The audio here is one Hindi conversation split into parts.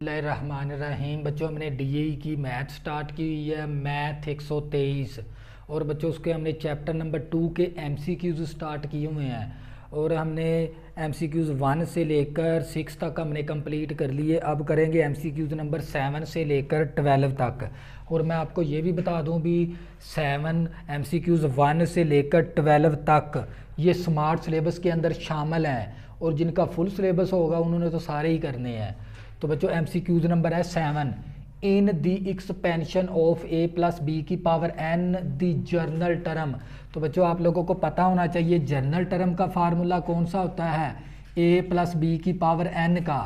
बिस्मिल्लाहिर्रहमानिर्रहीम। बच्चों हमने डीएई की मैथ स्टार्ट की हुई है, मैथ 123। और बच्चों उसके हमने चैप्टर नंबर 2 के एमसीक्यूज़ स्टार्ट किए हुए हैं और हमने एमसीक्यूज़ 1 से लेकर 6 तक हमने कंप्लीट कर लिए। अब करेंगे एमसीक्यूज़ नंबर 7 से लेकर 12 तक। और मैं आपको ये भी बता दूं भी 7 एमसीक्यूज़ 1 से लेकर 12 तक ये स्मार्ट सिलेबस के अंदर शामिल हैं और जिनका फुल सिलेबस होगा उन्होंने तो सारे ही करने हैं। तो बच्चों एमसीक्यूज नंबर है 7। In the expansion of a plus b की power n the general term. तो बच्चों आप लोगों को पता होना चाहिए जर्नल टर्म का फार्मूला कौन सा होता है। ए प्लस बी की पावर एन का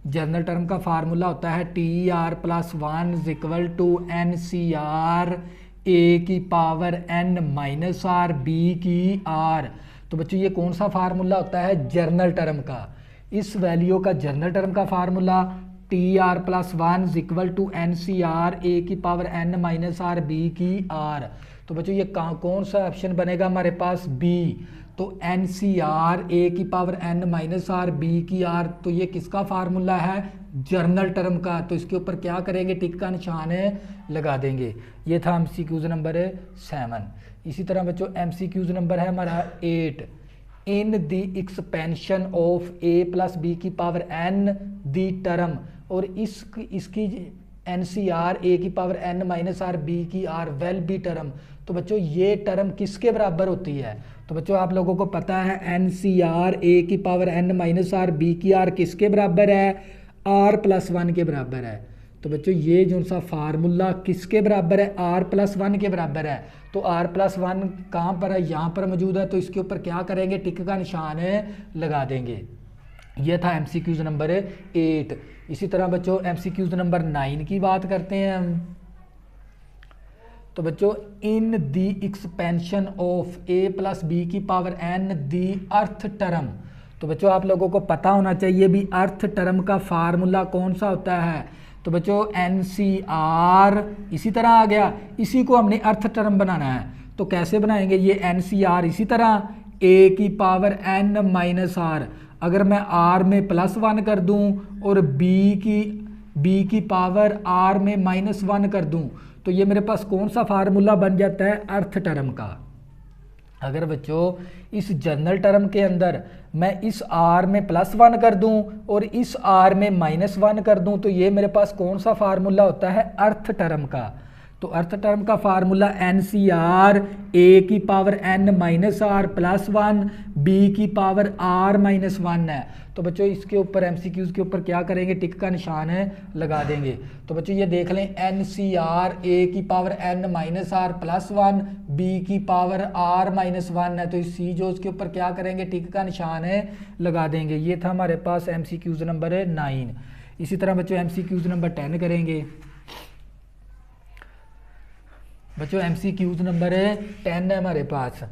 जर्नल टर्म का फार्मूला होता है T r plus 1 equal to n C r a की power n minus r b की आर। तो बच्चों ये कौन सा फार्मूला होता है जर्नल टर्म का। इस वैल्यू का जर्नल टर्म का formula T r plus 1 equal to n C r a की power n minus r b की आर। तो बच्चों ये कौन सा ऑप्शन बनेगा हमारे पास बी। तो एन सी आर ए की power n minus r b की आर, तो ये किसका फार्मूला है जर्नल टर्म का। तो इसके ऊपर क्या करेंगे टिक का निशान लगा देंगे। ये था एमसीक्यूज नंबर 7। इसी तरह बच्चों एमसीक्यूज नंबर है हमारा 8। In the expansion of a plus b की पावर एन द टर्म। और इसकी एन सी आर ए की power n minus r b की आर वेल बी टर्म। तो बच्चों ये टर्म किसके बराबर होती है। तो बच्चों आप लोगों को पता है एन सी आर ए की power n minus r b की आर किसके बराबर है आर प्लस 1 के बराबर है। तो बच्चों ये जो सा फार्मूला किसके बराबर है आर प्लस 1 के बराबर है। तो आर प्लस 1 कहाँ पर है यहाँ पर मौजूद है। तो इसके ऊपर क्या करेंगे टिक का निशान लगा देंगे। यह था एमसीक्यूज नंबर 8। इसी तरह बच्चों एमसीक्यूज नंबर 9 की बात करते हैं हम। तो बच्चों in the expansion of a plus b की power n the rth term. तो बच्चों आप लोगों को पता होना चाहिए भी अर्थ टर्म का फार्मूला कौन सा होता है। तो बच्चों एन सी आर इसी तरह आ गया, इसी को हमने अर्थ टर्म बनाना है। तो कैसे बनाएंगे ये एन सी आर इसी तरह ए की पावर एन माइनस आर, अगर मैं आर में प्लस 1 कर दूं और बी की पावर आर में माइनस 1 कर दूं तो ये मेरे पास कौन सा फार्मूला बन जाता है अर्थ टर्म का। अगर बच्चों इस जनरल टर्म के अंदर मैं इस आर में प्लस 1 कर दूं और इस आर में माइनस 1 कर दूं तो ये मेरे पास कौन सा फार्मूला होता है अर्थ टर्म का। तो अर्थ टर्म का formula n C r a की power n minus r plus 1 b की पावर आर माइनस 1 है। तो बच्चों इसके ऊपर एमसीक्यूज के ऊपर क्या करेंगे टिक का निशान लगा देंगे। तो बच्चों ये देख लें एन सी आर ए की power n minus r plus 1 b की पावर आर माइनस 1 है। तो इस सी जो उसके ऊपर क्या करेंगे टिक का निशान लगा देंगे। ये था हमारे पास एमसीक्यूज नंबर 9। इसी तरह बच्चों एमसीक्यूज नंबर 10 करेंगे। बच्चों एमसीक्यूज नंबर 10 है हमारे पास।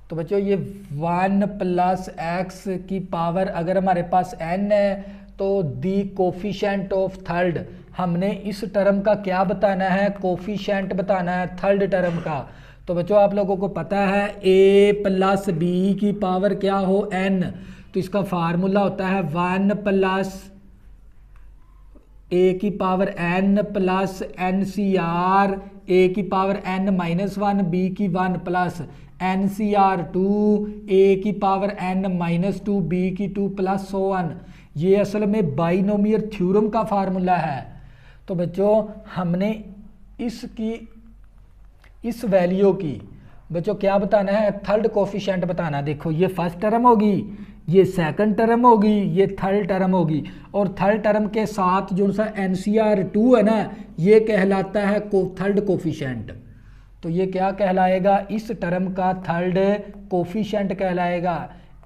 तो बच्चों ये 1 प्लस एक्स की पावर अगर हमारे पास n है तो दी कोफिशेंट ऑफ थर्ड, हमने इस टर्म का क्या बताना है कोफिशेंट बताना है थर्ड टर्म का। तो बच्चों आप लोगों को पता है a प्लस बी की पावर क्या हो n, तो इसका फार्मूला होता है 1 प्लस ए की power n plus n C r a की पावर n माइनस 1 बी की 1 plus n C r 2 a की पावर n माइनस 2 बी की 2 प्लस 1। ये असल में बाइनोमियल थ्योरम का फार्मूला है। तो बच्चों हमने इस वैल्यू की बच्चों क्या बताना है थर्ड कोफिशिएंट बताना। देखो ये फर्स्ट टर्म होगी, ये सेकंड टर्म होगी, ये थर्ड टर्म होगी और थर्ड टर्म के साथ जो सा एन सी आर 2 है ना ये कहलाता है थर्ड कोफिशिएंट। तो ये क्या कहलाएगा इस टर्म का थर्ड कोफिशिएंट कहलाएगा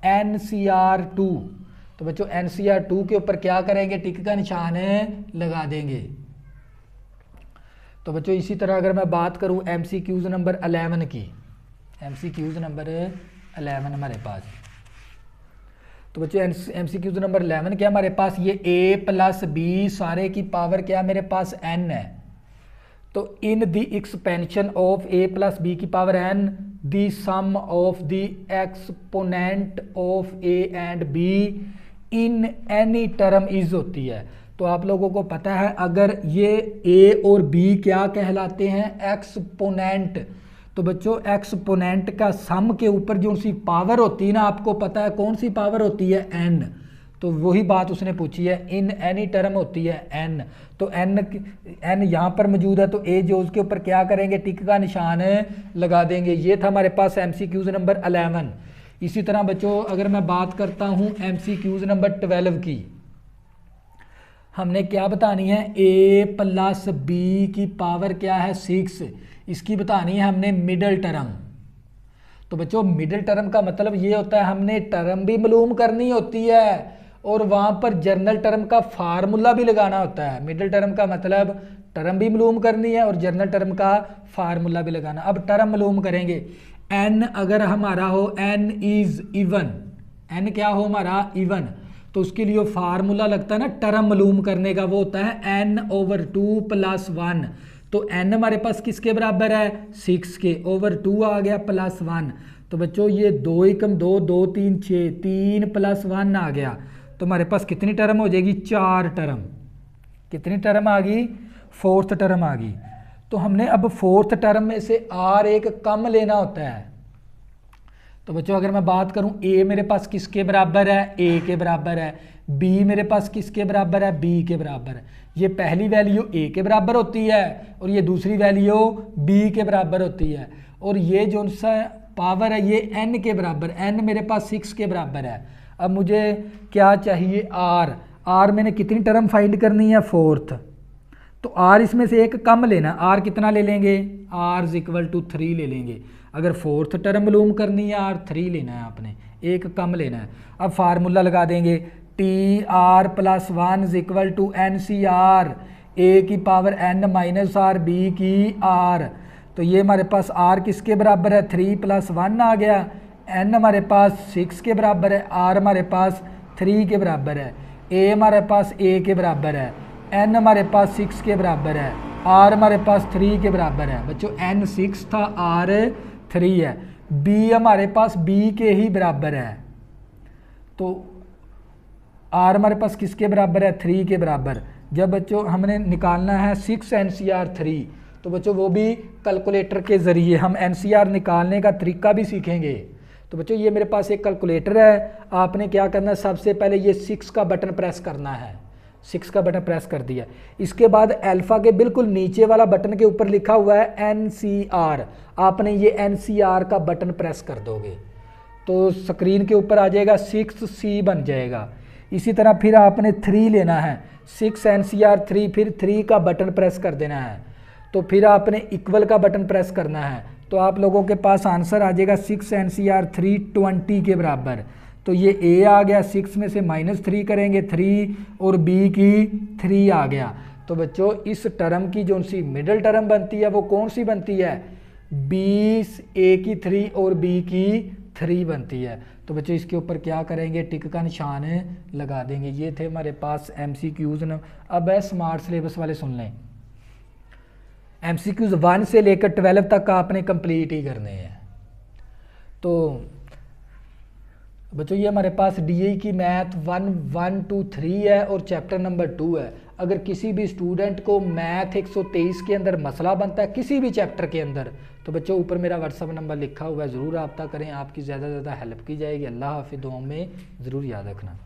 एन सी आर 2। तो बच्चों एन सी आर 2 के ऊपर क्या करेंगे टिक का निशान लगा देंगे। तो बच्चों इसी तरह अगर मैं बात करूं एमसीक्यूज नंबर 11 की, एमसीक्यूज नंबर 11 हमारे पास। तो बच्चों एमसीक्यूज नंबर 11 क्या हमारे पास ये a प्लस बी सारे की पावर क्या मेरे पास n है। तो in the expansion of a plus b की power n the sum of the exponent of a and b in any term is होती है। तो आप लोगों को पता है अगर ये ए और बी क्या कहलाते हैं, एक्सपोनेंट। तो बच्चों एक्सपोनेंट का सम के ऊपर जो सी पावर होती है ना, आपको पता है कौन सी पावर होती है, एन। तो वही बात उसने पूछी है, इन एनी टर्म होती है एन। तो एन यहाँ पर मौजूद है, तो ए जो उसके ऊपर क्या करेंगे, टिक का निशान लगा देंगे। ये था हमारे पास MCQs नंबर 11। इसी तरह बच्चों अगर मैं बात करता हूँ MCQs नंबर 12 की, हमने क्या बतानी है, a प्लस बी की पावर क्या है 6, इसकी बतानी है हमने मिडल टर्म। तो बच्चों मिडल टर्म का मतलब ये होता है हमने टर्म भी मालूम करनी होती है और वहाँ पर जर्नल टर्म का फार्मूला भी लगाना होता है। मिडल टर्म का मतलब टर्म भी मालूम करनी है और जर्नल टर्म का फार्मूला भी लगाना। अब टर्म मालूम करेंगे, n अगर हमारा हो n इज इवन, n क्या हो हमारा इवन, तो उसके लिए फार्मूला लगता है ना टर्म मालूम करने का, वो होता है n/2 + 1। तो n हमारे पास किसके बराबर है, 6 के, ओवर 2 आ गया + 1। तो बच्चों ये 2 एकम 2, 2 3 6, 3 + 1 आ गया। तो हमारे पास कितनी टर्म हो जाएगी, 4 टर्म। कितनी टर्म आ गई, 4th टर्म आ गई। तो हमने अब 4th टर्म में से r एक कम लेना होता है। तो बच्चों अगर मैं बात करूं, a मेरे पास किसके बराबर है, a के बराबर है, b मेरे पास किसके बराबर है, b के बराबर है। ये पहली वैल्यू a के बराबर होती है और ये दूसरी वैल्यू b के बराबर होती है। और ये जो सा पावर है ये n के बराबर, n मेरे पास 6 के बराबर है। अब मुझे क्या चाहिए, r मैंने कितनी टर्म फाइंड करनी है, 4th। तो r इसमें से एक कम लेना, r कितना ले लेंगे, r = 3 ले लेंगे। अगर 4th टर्म मालूम करनी है r 3 लेना है आपने, एक कम लेना है। अब फार्मूला लगा देंगे, TR + 1 = NCR, a की पावर n - r, b की r। तो ये हमारे पास r किसके बराबर है, 3 + 1 आ गया। n हमारे पास 6 के बराबर है, r हमारे पास 3 के बराबर है, a हमारे पास a के बराबर है, n हमारे पास 6 के बराबर है, r हमारे पास 3 के बराबर है। बच्चों n 6 था, r 3 है, b हमारे पास b के ही बराबर है। तो r हमारे पास किसके बराबर है, 3 के बराबर। जब बच्चों हमने निकालना है 6 NCR 3, तो बच्चों वो भी कैलकुलेटर के ज़रिए हम NCR निकालने का तरीका भी सीखेंगे। तो बच्चों ये मेरे पास एक कैलकुलेटर है, आपने क्या करना है, सबसे पहले ये 6 का बटन प्रेस करना है। 6 का बटन प्रेस कर दिया, इसके बाद अल्फ़ा के बिल्कुल नीचे वाला बटन के ऊपर लिखा हुआ है NCR, आपने ये NCR का बटन प्रेस कर दोगे तो स्क्रीन के ऊपर आ जाएगा 6C बन जाएगा। इसी तरह फिर आपने 3 लेना है, 6 NCR 3, फिर 3 का बटन प्रेस कर देना है। तो फिर आपने इक्वल का बटन प्रेस करना है, तो आप लोगों के पास आंसर आ जाएगा 6 NCR 3 20 के बराबर। तो ये a आ गया, 6 में से -3 करेंगे 3 और b की 3 आ गया। तो बच्चों इस टर्म की जो सी मिडल टर्म बनती है वो कौन सी बनती है, 20 a की 3 और b की 3 बनती है। तो बच्चों इसके ऊपर क्या करेंगे, टिक का निशान लगा देंगे। ये थे हमारे पास MCQs। अब है स्मार्ट सिलेबस वाले, सुन लें। MCQs 1 से लेकर 12 तक आपने कंप्लीट ही करने हैं। तो बच्चों ये हमारे पास DE की मैथ 1, 1, 2, 3 है और चैप्टर नंबर 2 है। अगर किसी भी स्टूडेंट को मैथ 123 के अंदर मसला बनता है किसी भी चैप्टर के अंदर, तो बच्चों ऊपर मेरा व्हाट्सअप नंबर लिखा हुआ है, ज़रूर रब्ता करें, आपकी ज़्यादा से ज़्यादा हेल्प की जाएगी। अल्लाह हाफिज़, दुआ में ज़रूर याद रखना।